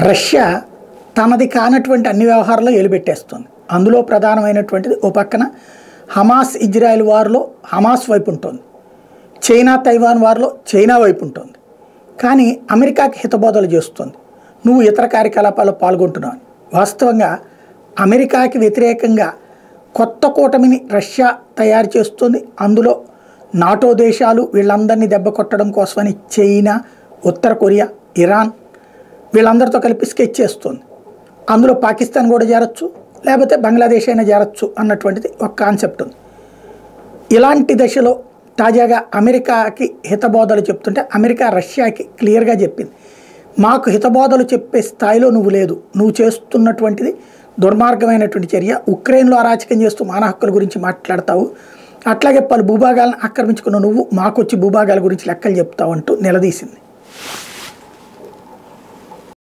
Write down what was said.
Russia తనది కానటువంటి అన్ని వ్యవహారాల్లో ఏలుబెట్టేస్తుంది. అందులో ప్రధానమైనటువంటిది ఓ పక్కన హమాస్ ఇజ్రాయెల్ వార్లో హమాస్ వైపు ఉంటుంది, చైనా తైవాన్ వార్లో చైనా వైపు ఉంటుంది. కానీ అమెరికాకి హితబోధలు చేస్తుంది, నువ్వు ఇతర కార్యకలాపాల్లో పాల్గొంటున్నావు. వాస్తవంగా అమెరికాకి వ్యతిరేకంగా కొత్త కూటమిని రష్యా తయారు చేస్తుంది. అందులో నాటో దేశాలు వీళ్ళందరినీ దెబ్బ కొట్టడం కోసమని చైనా, ఉత్తర కొరియా, ఇరాన్ వీళ్ళందరితో కలిపి స్కెచ్ చేస్తుంది. అందులో పాకిస్తాన్ కూడా చేరొచ్చు, లేకపోతే బంగ్లాదేశ్ అయినా చేరొచ్చు అన్నటువంటిది ఒక కాన్సెప్ట్ ఉంది. ఇలాంటి దశలో తాజాగా అమెరికాకి హితబోధలు చెప్తుంటే అమెరికా రష్యాకి క్లియర్గా చెప్పింది, మాకు హితబోధలు చెప్పే స్థాయిలో నువ్వు లేదు, నువ్వు చేస్తున్నటువంటిది దుర్మార్గమైనటువంటి చర్య, ఉక్రెయిన్లో అరాచకం చేస్తూ మానవ హక్కుల గురించి మాట్లాడతావు, అట్లాగే పలు భూభాగాలను ఆక్రమించుకున్న నువ్వు మాకొచ్చి భూభాగాల గురించి లెక్కలు చెప్తావు అంటూ నిలదీసింది.